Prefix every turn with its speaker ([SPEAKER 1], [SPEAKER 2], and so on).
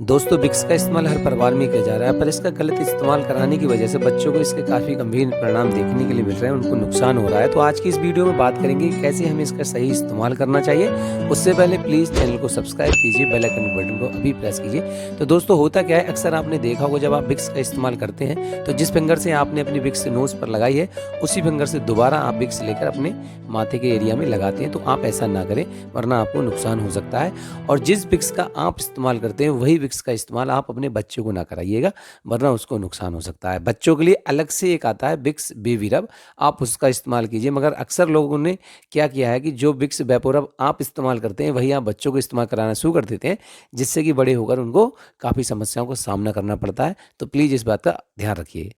[SPEAKER 1] दोस्तों विक्स का इस्तेमाल हर परिवार में किया जा रहा है, पर इसका गलत इस्तेमाल कराने की वजह से बच्चों को इसके काफ़ी गंभीर परिणाम देखने के लिए मिल रहे हैं, उनको नुकसान हो रहा है। तो आज की इस वीडियो में बात करेंगे कि कैसे हमें इसका सही इस्तेमाल करना चाहिए। उससे पहले प्लीज़ चैनल को सब्सक्राइब कीजिए, बेल आइकन बटन को अभी प्रेस कीजिए। तो दोस्तों होता क्या है, अक्सर आपने देखा होगा जब आप विक्स का इस्तेमाल करते हैं, तो जिस फिंगर से आपने अपनी विक्स नोज़ पर लगाई है, उसी फिंगर से दोबारा आप विक्स लेकर अपने माथे के एरिया में लगाते हैं। तो आप ऐसा ना करें, वरना आपको नुकसान हो सकता है। और जिस विक्स का आप इस्तेमाल करते हैं, वही विक्स का इस्तेमाल आप अपने बच्चों को ना कराइएगा, वरना उसको नुकसान हो सकता है। बच्चों के लिए अलग से एक आता है विक्स बेबी रब, आप उसका इस्तेमाल कीजिए। मगर अक्सर लोगों ने क्या किया है कि जो विक्स वेपो रब आप इस्तेमाल करते हैं, वही आप बच्चों को इस्तेमाल कराना शुरू कर देते हैं, जिससे कि बड़े होकर उनको काफ़ी समस्याओं का सामना करना पड़ता है। तो प्लीज़ इस बात का ध्यान रखिए।